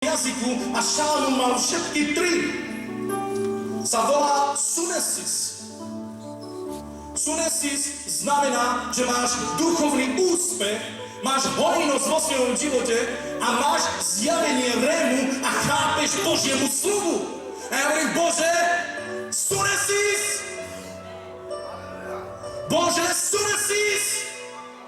jazyku a Šalamún mal všetky tri. Sa volá sunesis. Sunesis znamená, že máš duchovný úspech, máš hojnosť vo svojom živote a máš zjavenie rému a chápeš Božiemu slovu. A ja hovorím, Bože, sunesis! Bože, sunesis!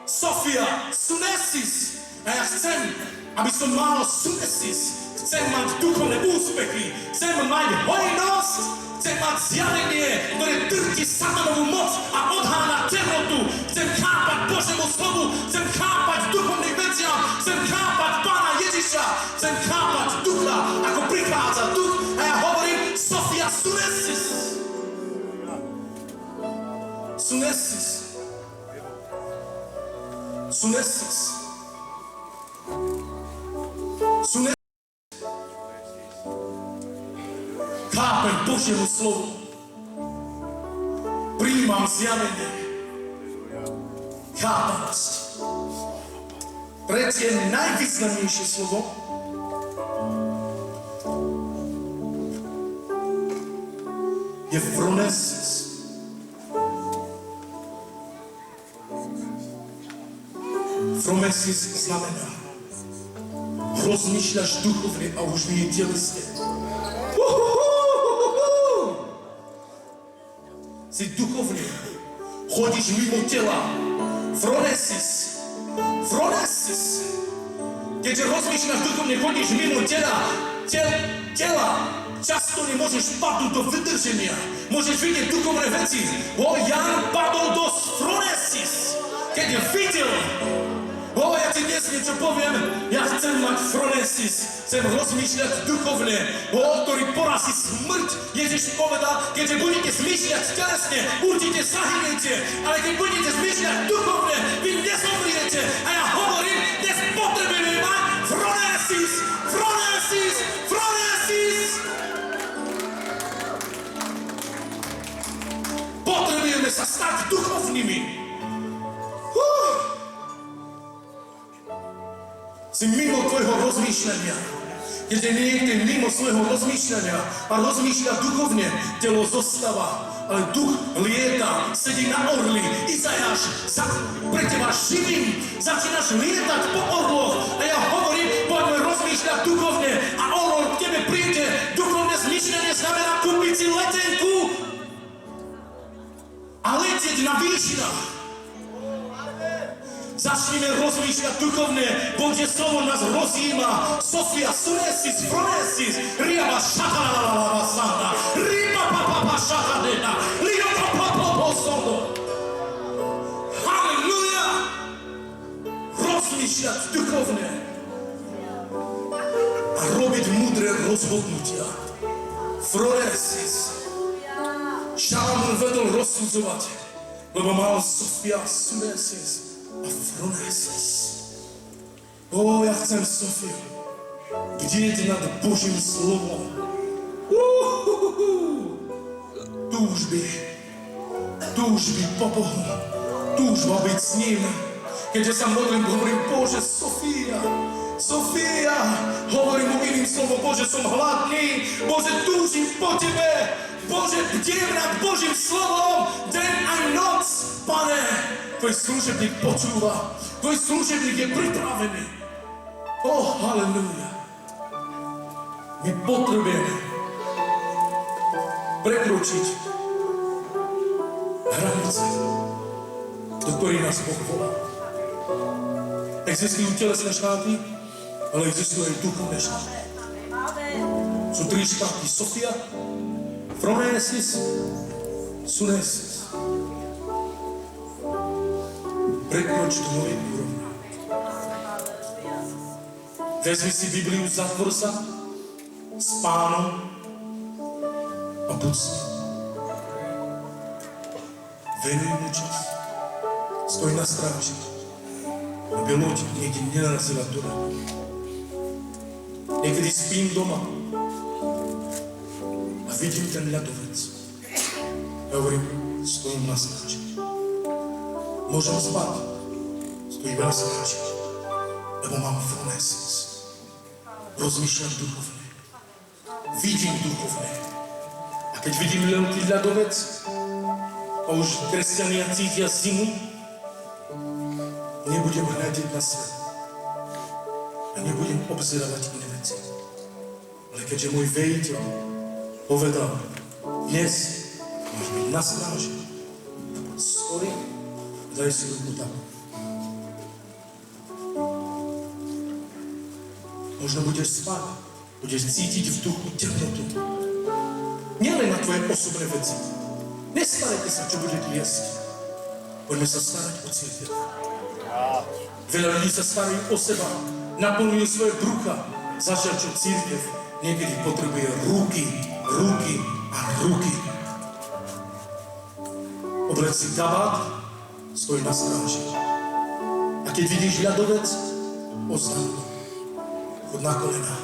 Sofia, sunesis! A ja chcem, aby som mal sunesis. Chcem mať duchovné úspechy, chcem mať hojnosť, chcem mať zjavenie, ktoré drti satanovú moc a odháňa temnotu. Chcem chápať Božiemu slovu, chcem chápať duchovných veciam, chcem chápať Pána Ježiša, chcem chápať ducha, ako prichádza duch. A ja hovorím, Sofia, sunesis. Sunesis. Sunesis. Sunesis. Chápem Božiemu slovu. Prijímam zjavenie. Chápavosť. Tretie najvýznamnejšie slovo je phronesis. Phronesis znamená rozmýšľaš duchovne a už nie telesne. Si duchovne, chodíš mimo tela. Phronesis. Phronesis. Keďže rozmýšľaš duchovne, chodíš mimo tela. Často nemôžeš padnúť do vydrženia. Môžeš vidieť duchovné veci. Jan padol do phronesis. Keď je videl. Ja ti dnes niečo poviem. Ja chcem mať phronesis. Chcem rozmýšľať duchovne. Ktorý porazí smrť. Ježiš povedal, keďže budete zmýšľať telesne, určite zahynete. Ale keď budete zmýšľať duchovne, vy nezomriete. A ja hovorím, dnes potrebujeme mať phronesis. Phronesis. Phronesis. Potrebujeme sa stať duchovnými. Si mimo tvojho rozmýšľania. Keďže niekto je mimo svojho rozmýšľania a rozmýšľa duchovne, telo zostáva, ale duch lieta, sedí na orli. Izajáš pre teba živým, začínaš lietať po orloch a ja hovorím, poďme rozmýšľať duchovne a orol k tebe príde. Duchovné zmýšľanie znamená kúpiť si letenku a letieť na výšinách. Začneme rozmýšľať duchovne. Božie slovo nás rozjíma. Sofia, sunesis, phronesis, riaba šatalalala sanda, riba papa šatadena, riaba papa sondo. Halleluja! Rozmýšľať duchovne a robiť múdre rozhodnutia. Phronesis. Šalamún vedel rozsudzovať, lebo mal Sofia, sunesis a phronesis. Ja chcem Sofiu bdieť nad Božím slovom. Túžby po Bohu. Túžba byť s ním. Keďže sa modlím, hovorím, Bože, Sofia, hovorím mu iným slovom, Bože, som hladný, Bože, túžim po Tebe, Bože, bdiem nad Božím slovom, deň a noc, Pane. Tvoj služebník počúva, tvoj služebník je pripravený. Halleluja. My potrebujeme prekročiť hranice, do ktorých nás Boh volá. Existujú telesné štáty, ale existujú aj duchovné štáty. Sú tri štáty: Sofia, phronesis, sunesis. Prekroč do novej úrovne. Vezmi si Bibliu, zatvor sa s Pánom a buď s ním. Venuj mu čas. Stoj na stráži, aby loď niekde nenarazila do neba. Niekedy spím doma a vidím ten ľadovec. Ja hovorím, stojím na stráži. Môžem spať, stojím na stráži, lebo mám phronesis. rozmýšľam duchovne. Vidím duchovne. A keď vidím veľký ľadovec, a už kresťania cítia zimu, nebudem hľadiť na svet. A nebudem obzerávať iné veci. Ale keďže môj vejiteľ povedal, dnes máš byť na stráži, stoj a daj si ruku tam. Možno budeš spať, budeš cítiť v duchu temnotu. Nielen na tvoje osobné veci. Nestarajte sa, čo budete jesť. Poďme sa starať o cirkev. Veľa ľudí sa starajú o seba, naplňujú svoje brucha, zatiaľ čo cirkev niekedy potrebuje ruky a ruky. Obleč si kabát, stoj na stráži. A keď vidíš ľadovec, oznám to. Chod na kolena.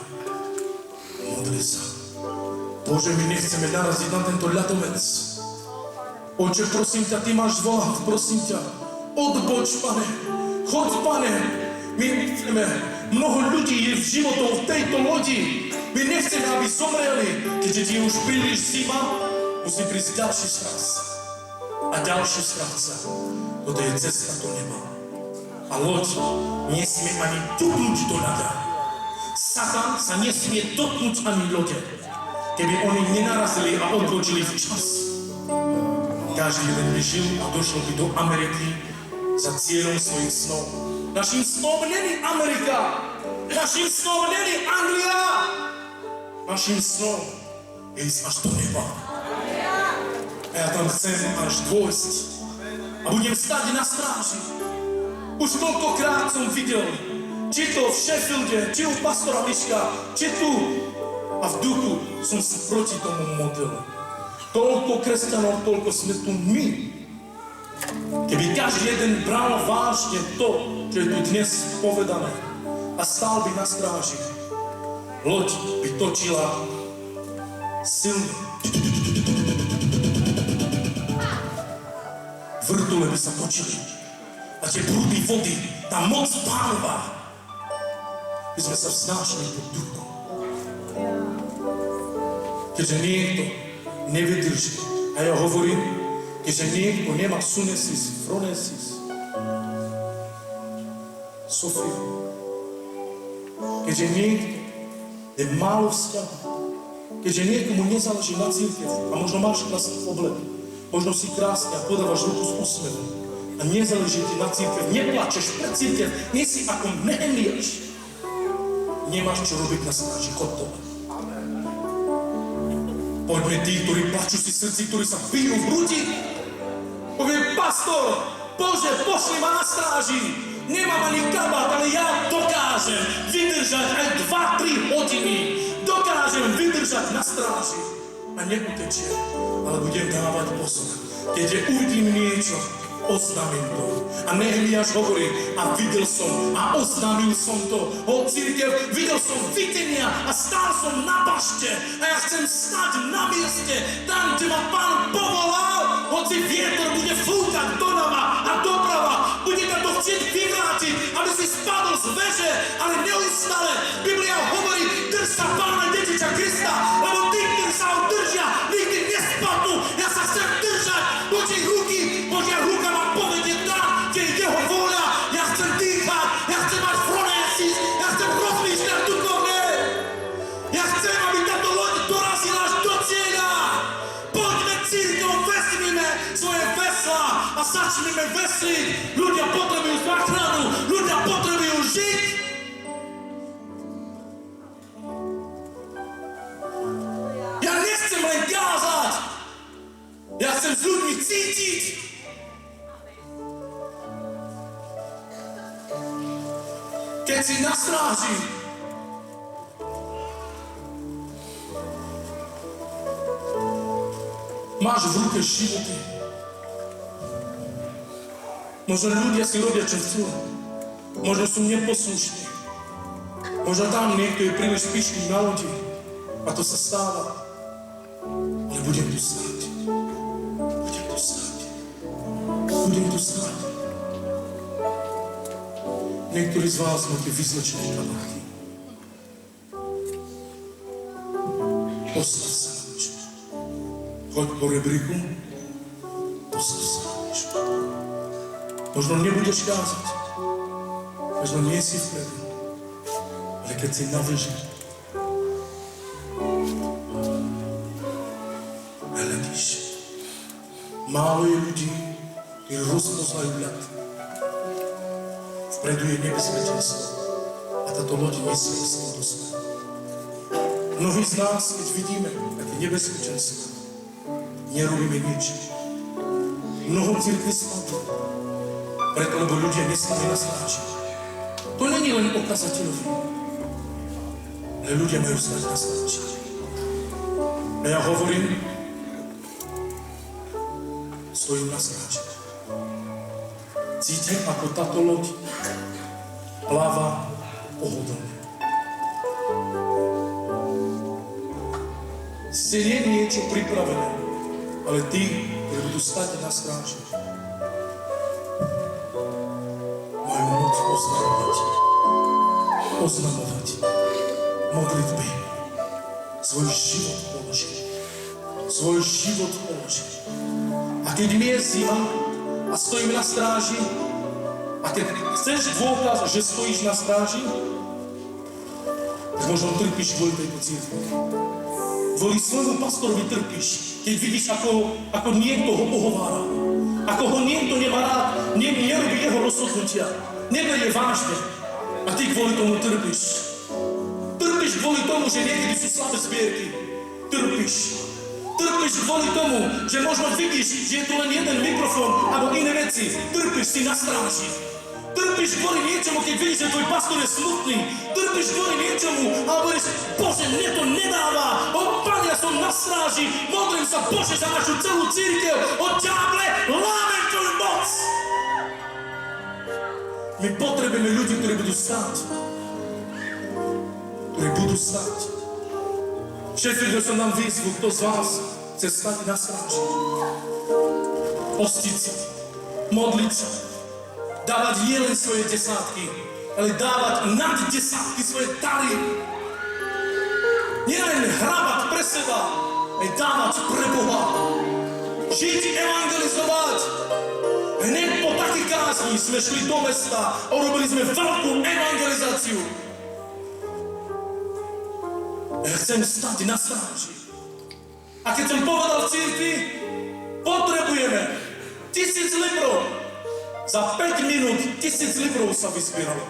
Modli sa. Bože, my nechceme naraziť na tento ľadovec. Oče, prosím ťa, ty máš volať, prosím ťa. Odboč, Pane. Chod, Pane. My nechceme. Mnoho ľudí je v životov v tejto lodi. My nechceme, aby zomreli. Keďže ti je už príliš zima, musí prísť ďalší strážca. A ďalší strážca. Toto je cesta do neba. A loď nesmie ani dotknúť do ľada. Satan sa nesmie dotknúť ani lode. Keby oni nenarazili a odbočili včas. Každý jeden by žil a došiel by do Ameriky za cieľom svojich snov. Naším snom není Amerika. Naším snom není Anglia. Naším snom je ísť až do neba. A ja tam chcem až dôjsť. A budem stáť na stráži. Už toľkokrát som videl, či to v Sheffielde, či u pastora Miška, či tu. A v duchu som sa proti tomu modlil. Toľko kresťanov, toľko sme tu my. Keby každý jeden bral vážne to, čo je tu dnes povedané a stál by na stráži, loď by točila silne. Vrtule by sa točili a tie prúdy vody, tá moc Pánova, by sme sa vznášali pod duchom. Keďže niekto nevydrží, a ja hovorím, keďže niekto nemá sunesis, fronesis, Sofiu, keďže niekto je málo vzťahu, keďže niekomu nezáleží na cirkev a možno máš krásny oblek, možno si krásne a podávaš ruku s úsmevom a nezáleží ti na cirkev, neplačeš pre cirkev, nie si ako Nehemiáš, nemáš čo robiť na stráži, chod dole. Poďme tí, ktorí plačú si srdci, ktorí sa bijú v hrudi. Poviem, pastor, Bože, pošli ma na stráži. Nemám ani kabát, ale ja dokážem vydržať aj 2-3 hodiny. Dokážem vydržať na stráži. A neutečiem, ale budem dávať pozor. Keďže uvidím niečo, oznámim to. A Nehemiáš hovorí, a videl som a oznámil som to. O cirkev, videl som videnia a stál som na bašte. A ja chcem stať na mieste, tam, kde ma Pán povolal. Hoci vietor bude fúkať doľava a doprava, bude ťa to chcieť vyvrátiť, aby si spadol z veže, ale neustále. Biblia hovorí, drž sa Pána Ježiša Krista, lebo tí, ktorí sa ho držia, nikdy nespadnú. Ja sa chcem držať Božích ruky, Božia ruka ma povedie tam, kde je jeho vôľa. Ja chcem dýchať, ja chcem mať fronesis, ja chcem rozmýšľať duchovne. Ja chcem, aby táto loď dorazila až do cieľa. Poďme cirkev, vezmime svoje veslá a začneme vesliť. Ľudia potrebujú záchranu, ľudia potrebujú žiť. Ja nechcem len kázať, ja chcem s ľuďmi cítiť. Keď si na stráži, máš v ruke životy. Možno ľudia si robia, čo chcú. Možno sú neposlušní. Možno tam niekto je príliš pyšný na lodi. A to sa stáva. Ale budem tu stáť. Budem tu stáť. Budem tu stáť. Niektorí z vás máte vyzlečené kabáty. Postav sa na niečo. Choď po rebríku, postav sa na niečo. Možno nebudeš kázať, možno nie si vpredu, ale keď si na veži, hľadíš. Málo je ľudí, ktorí rozpoznajú ľad. Vpredu je nebezpečenstvo a táto loď nesie slovo do sveta. Mnohí z nás, keď vidíme také nebezpečenstvo, nerobíme nič. Mnoho cirkví spadlo, preto lebo ľudia nestali na stráži. To není len o kazateľovi, ale ľudia majú stať na stráži. A ja hovorím, stojím na stráži. Cítim, ako táto loď pláva pohodlne. Ste nie niečo pripravené, ale tí, ktorí budú stať na stráži, majú moc oznamovať modlitby, svoj život položiť. A keď mi je zima a stojím na stráži, a keď chceš dôkaz, že stojíš na stráži, tak možno trpíš kvôli tejto cirkvi. Kvôli svojmu pastorovi trpíš, keď vidíš, ako niekto ho ohovára, ako ho niekto nemá rád, nerobí jeho rozhodnutia, neberie vážne a ty kvôli tomu trpíš. Trpíš kvôli tomu, že niekedy sú slabé zbierky. Trpíš kvôli tomu, že možno vidíš, že je tu len jeden mikrofón alebo iné veci. Trpíš si na stráži. Trpíš kvôli niečomu, keď vidíš, že tvoj pastor je smutný. Trpíš kvôli niečomu a hovoríš, Bože, mne to nedáva. Pane, ja som na stráži. Modlím sa, Bože, za našu celú cirkev. Diable, lámem tvoju moc. My potrebujeme ľudí, ktorí budú stáť. Šefír, som nám výzvu, kto z vás chce stať na stráži. Postiť sa, modliť sa, dávať nielen svoje desátky, ale dávať nad desátky svoje dary. Nielen hrabať pre seba, ale dávať pre Boha. Žiť, evangelizovať. Hneď po takých kázni sme šli do mesta a urobili sme veľkú evangelizáciu. Ja chcem stať na stráži. A keď som povedal v cirkvi, potrebujeme 1000 librov. Za 5 minút 1000 librov sa vyzbieralo.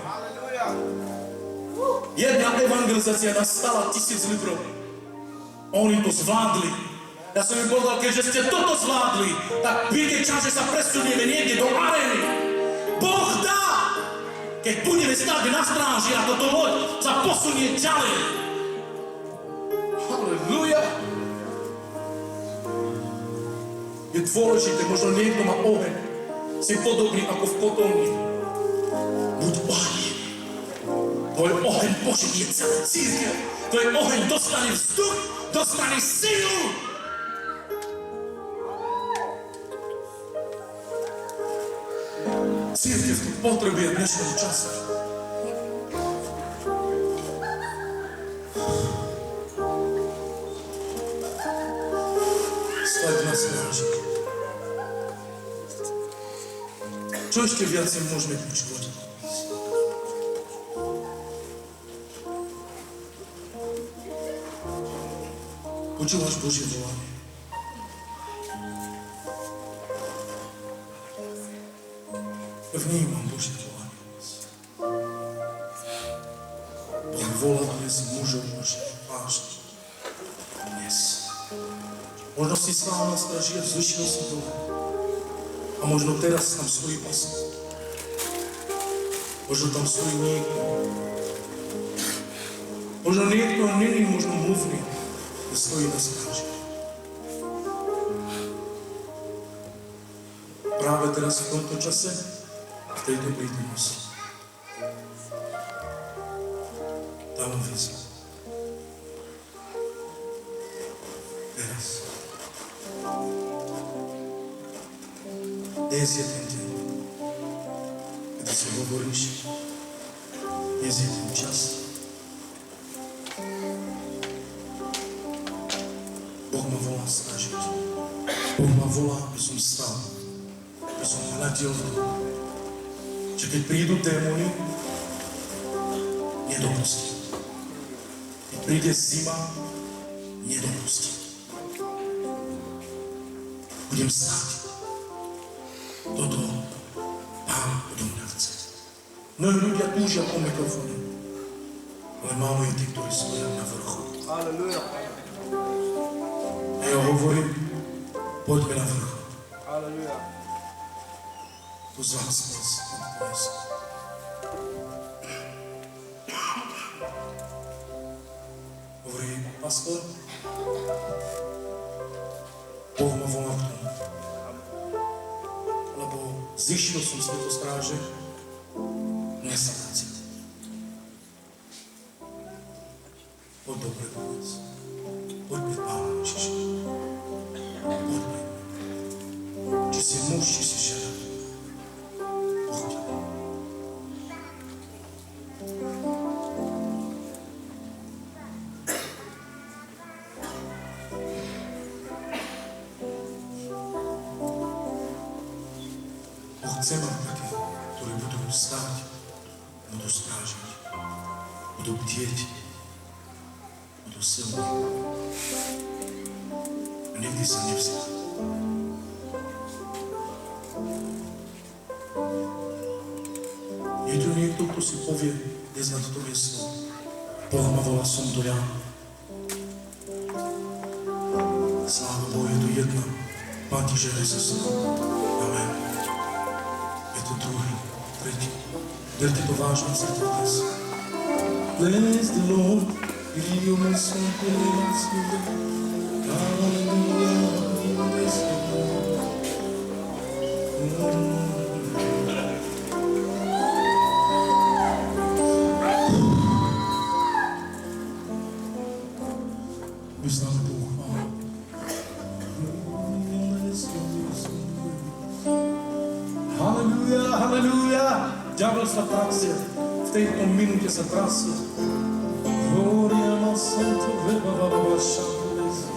Jedna evangelizácia nás stala 1000 librov. Oni to zvládli. Ja som im povedal, keďže ste toto zvládli, tak príde čas, že sa presunieme niekde do arény. Boh dá! Keď budeme stáť na stráži a toto loď sa posunie ďalej. Halleluja! Je dôležité, možno niekto má oheň. Si podobný ako v kotovni. Buď oheň. Tvoj oheň poživie celú církev. Tvoj oheň dostane vzduch, dostane silu. Církev to potrebuje v dnešnom čase. Stať na stráži. Čo ešte viacej môžeme počúvať? Počúvaš Božie volanie. Vnímam Božie volanie. Boh volá dnes mužov Božích vážne. Dnes. Možno si stál na stráži a vzlišil si dole. A možno teraz tam stojí pastor. Možno tam stojí niekto. Možno niekto není možno mluvný, že stojí na stráži. Práve teraz v tomto čase, v tejto prítomnosti. Dávam výzvu. Teraz. Dnes je ten deň, kdy si hovoríš, dnes je ten čas. snažiť. Boh ma volá, aby som stal, aby som hľadil v to, že keď prídu démoni, nedopustí. Keď príde zima, nedopustí. Budem stáť. Toto Pán odo mňa chce. Mnohí ľudia túžia po mikrofóne, ale málo je tí, ktorí stoja na vrchu. Halleluja. A ja hovorím, poďme na vrch. Halleluja. To z vás dnes odpovesť. Hovorí, pastor, Boh ma volá k tomu. Lebo zišiel som z tejto stráže, mňa sa vraciť. Poď dobre povedz. Poď pred Pánom Ježiša. Poď pred mňa. Či si muž, či si žena. Poď. Boh chce mať takých, ktorí budú stáť, budú strážiť, budú bdieť, budú silní. A nikdy sa nevzdať. Je tu niekto, kto si povie dnes na toto miesto. Boh ma volá, som to ja. Sláva Bohu, je tu jedna. Pán ti žehnej sestro. Amen. Je tu druhý, tretí. Berte to vážne v srdci dnes. Bless the Lord, you my soul, bless you. Hallelujah, bless the Lord. Vyznám Bohu chválu. Halleluja, halleluja. Ďabel sa trasie. V tejto minúte sa trasie. Gloria ma santo veba baba šantelezi.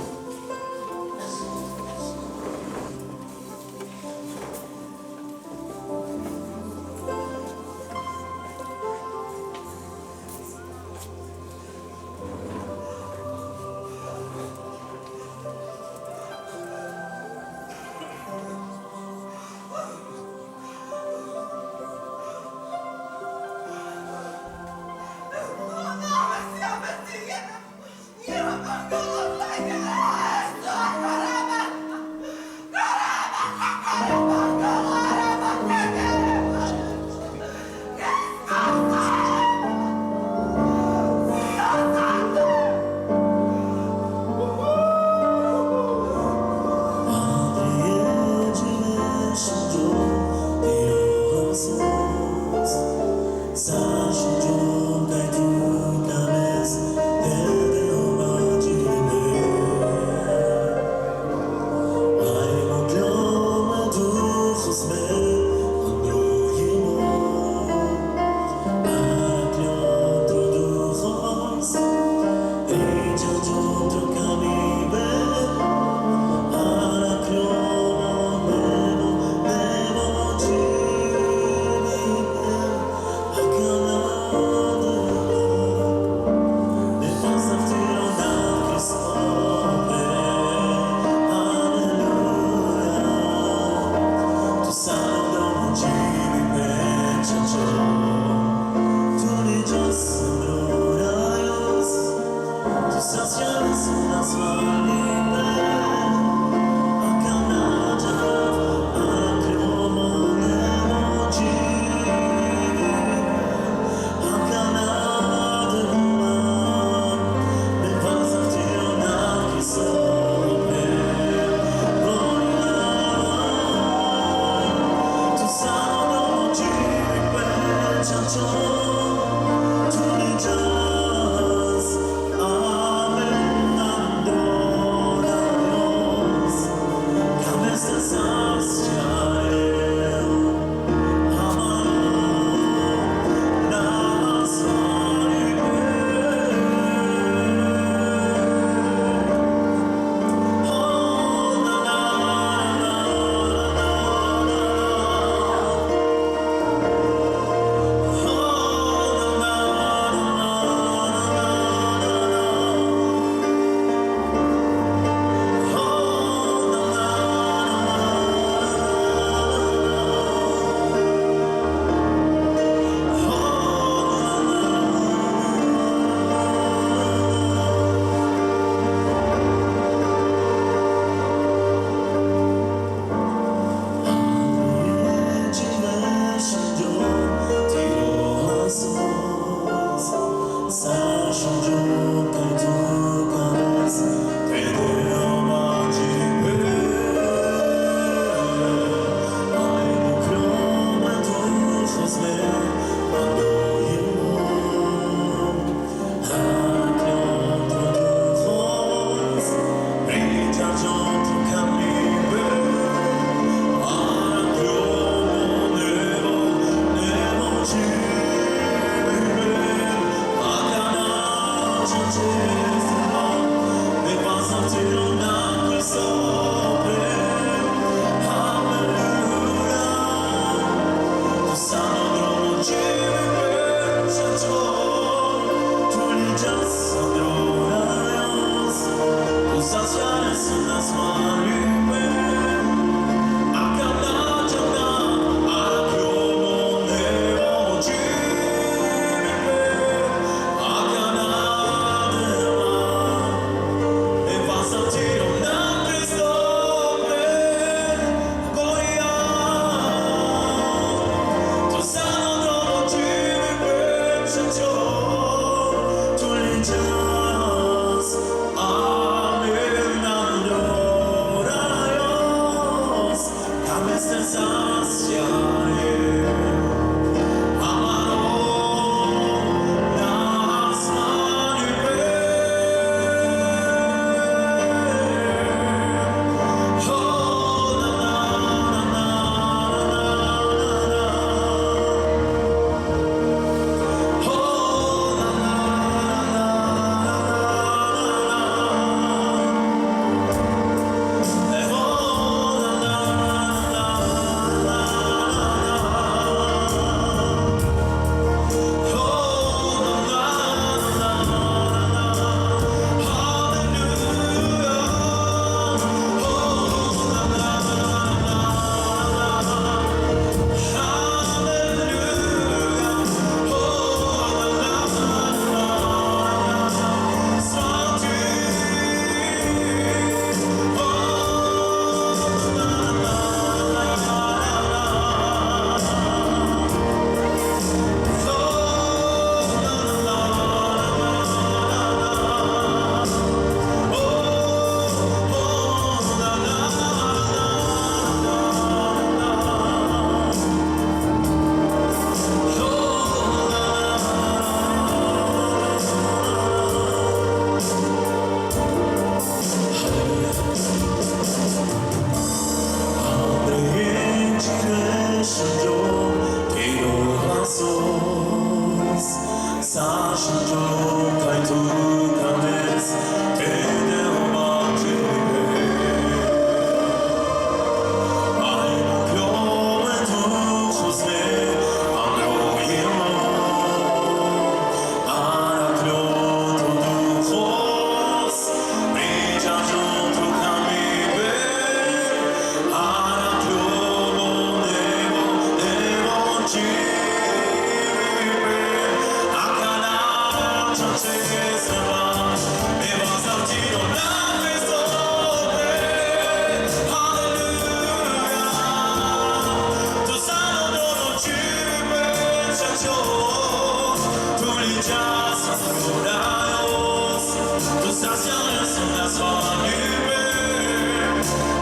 Zasňaľujem som na svojom ľube,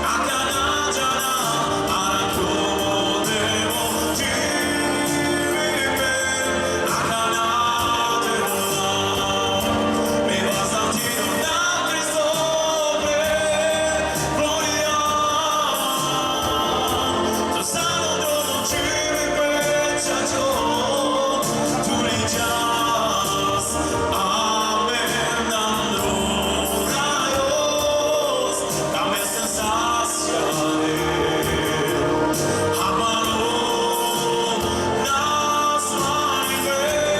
aká nádejná a rakovodemo živíme, aká nádejná. My vás zavdírom na Kristobre, gloria. To sa mnou domočíme pečaťom, túli čas. Amen, nám rajosť, tam je sen zasjaný. Hamanov nás slávime.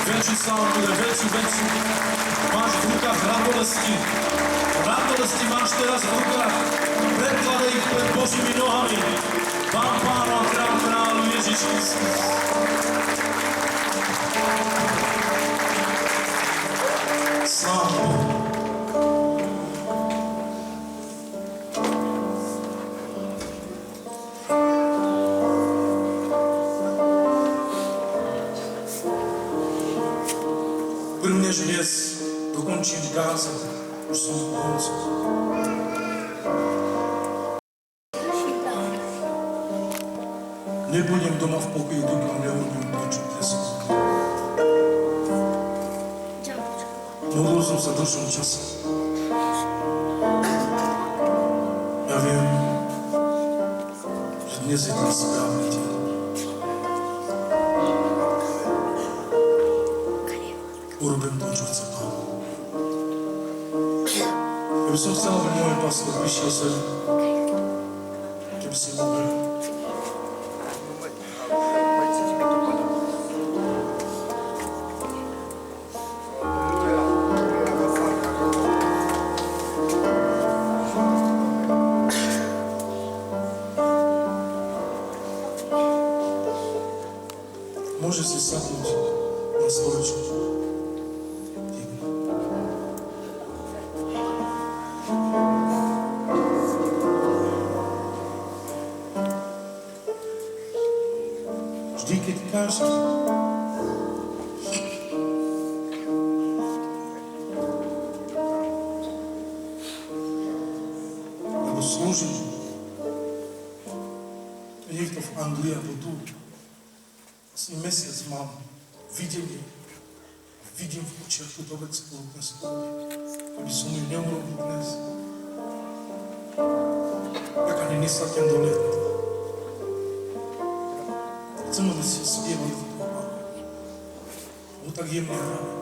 Väčší sound bude, väčšiu. Máš v rukách radosti. Radosti máš teraz v rukách. Predkladaj ich pred Božími nohami. Pán Pánov, Král kráľu Ježiš Kristus. Sláva. Prvne, že dnes dokončím kázať, už som v koncu. Nebudem doma v pokoji, dokiaľ neurobím to, čo dnes som. Modlil som sa v dlhšom čase. Ja viem, že dnes je ten správny deň. Urobím to, čo chce Pán. Ja by som chcel, aby môj pastor vyšiel sem, keby si mohol. Môže si sadnúť na stoličku. Vždy, keď kážem, alebo slúžim, niekto v Anglii alebo tu, asi mesiac mám videnie a vidím v očiach túto vec, ktorú dnes poviem, aby som ju neurobil dnes. Tak ani nesadnem do leta. Chcem, aby si spievali v toho Pána. Bo tak jemne hráme.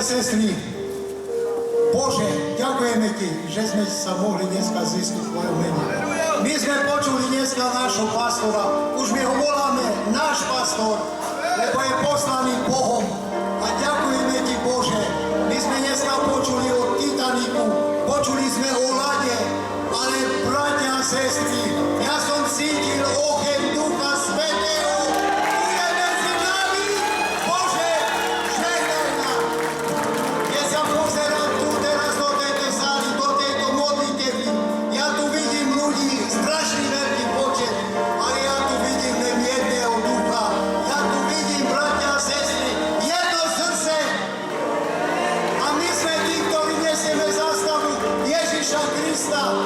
Sestry, Bože, ďakujeme Ti, že sme sa mohli dneska zísť v Tvojom mene. My sme počuli dneska nášho pastora, už my ho voláme náš pastor, lebo je poslaný Bohom. A ďakujeme Ti, Bože, my sme dneska počuli o Titaniku, počuli sme o lade, ale bratia a sestry, ja som cítil oheň Ducha Svätého.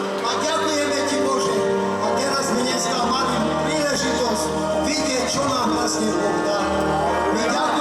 A ďakujeme Ti, Bože. A teraz my dneska mali príležitosť vidieť, čo nám vlastne Boh dá. My ďakujeme